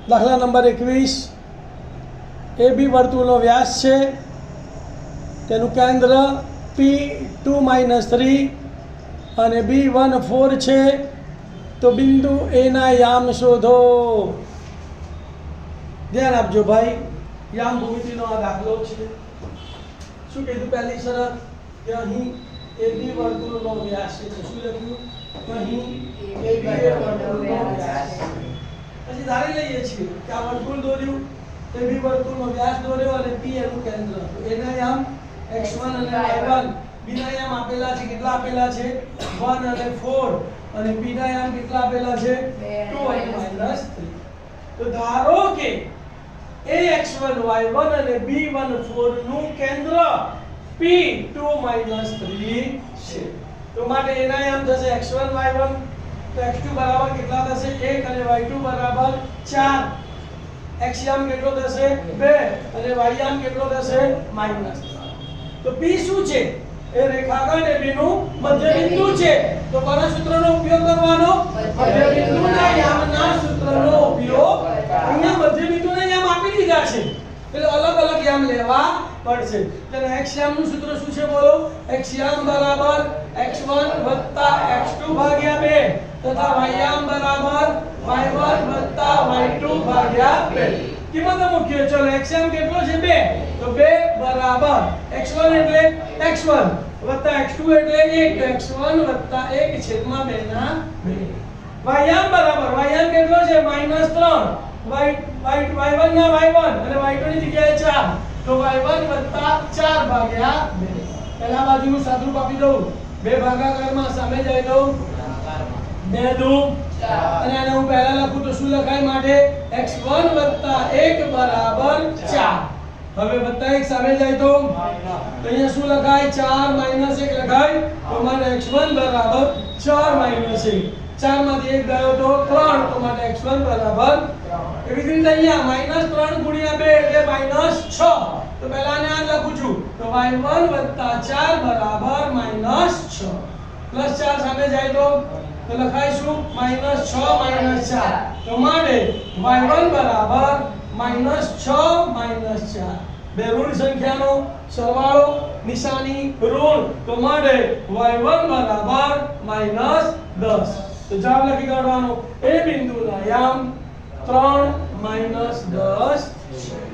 દાખલા નંબર 21 એ બી વર્તુળનો વ્યાસ છે, તેનું કેન્દ્ર P2 - 3 અને B1 4 છે, તો બિંદુ એ ના યામ શોધો। ધ્યાન આપજો ભાઈ, યામ ભૂમિતિનો આ દાખલો છે। શું કીધું પહેલી શરત કે અહીં AB વર્તુળનો વ્યાસ છે, શું લખ્યું અહીં AB વર્તુળનો વ્યાસ। પછી ધારી લઈએ છીએ કે આ વર્તુળ દોર્યું, AB વર્તુળનો વ્યાસ દોર્યો અને P એનું કેન્દ્ર, તો એના યામ x1 અને y1, B ના યામ આપેલા છે, કેટલા આપેલા છે 1 અને 4, અને P ના યામ કેટલા આપેલા છે 2 અને -3। તો ધારો કે ax1 y1 અને b1 4 નું કેન્દ્ર P2 - 3 છે, તો માટે એના યામ થશે x1 y1, તો x2 બરાબર કેટલા થશે 1 અને y2 બરાબર 4, x યામ કેટલો થશે 2 અને y યામ કેટલો થશે -3। તો P શું છે એ રેખાખંડ AB નું મધ્યબિંદુ છે, તો કોના સૂત્રનો ઉપયોગ કરવાનો મધ્યબિંદુના યામના સૂત્રનો ઉપયોગ। અહીંયા મધ્યબિંદુના યામ આપી દીધા છે એટલે અલગ અલગ યામ લેવા પડશે। એટલે x યામનું સૂત્ર શું છે બોલો, x યામ બરાબર x1 + x2 ભાગ્યા 2 તથા y યામ બરાબર y1 + y2 ભાગ્યા 2। કિંમત મૂકીએ, ચલો x યામ કેટલો છે 2, તો 2 બરાબર x1 એટલે x1 + x2 એટલે 1, તો x1 + 1 છેદમાં 2 ના 2। y યામ બરાબર y યામ કેટલો છે -3, y1 ના y1 અને y2 ની જગ્યાએ 4, તો y1 + 4 ભાગ્યા 2। પહેલા બાજુનું સાદુરૂપ આપી દઉં, 2 ભાગાકારમાં સામે જાય તો 2 દુ 4, અને આને હું પહેલા લખું તો શું લખાય માટે x1 + 1 બરાબર 4। હવે +1 સામે જાય તો અહીંયા શું લખાય 4 - 1 લખાય, તો મને x1 બરાબર 4 - 1, 4 માંથી 1 ગયો તો 3, તો મને x1 બરાબર 3। એવી જ રીતે અહીંયા -3 × 2 એટલે -6, તો પહેલા આને આ લખું છું, તો y1 + 4 બરાબર -6, +4 સામે જાય તો લખાય શું -6 - 4, તો માટે y1 બરાબર -6 - 4। બે ઋણ સંખ્યાનો સરવાળો નિશાની ઋણ, તો માટે y1 બરાબર -10। તો જવાબ લખી કાઢવાનો, એ બિંદુના યામ 3 - 10 છે।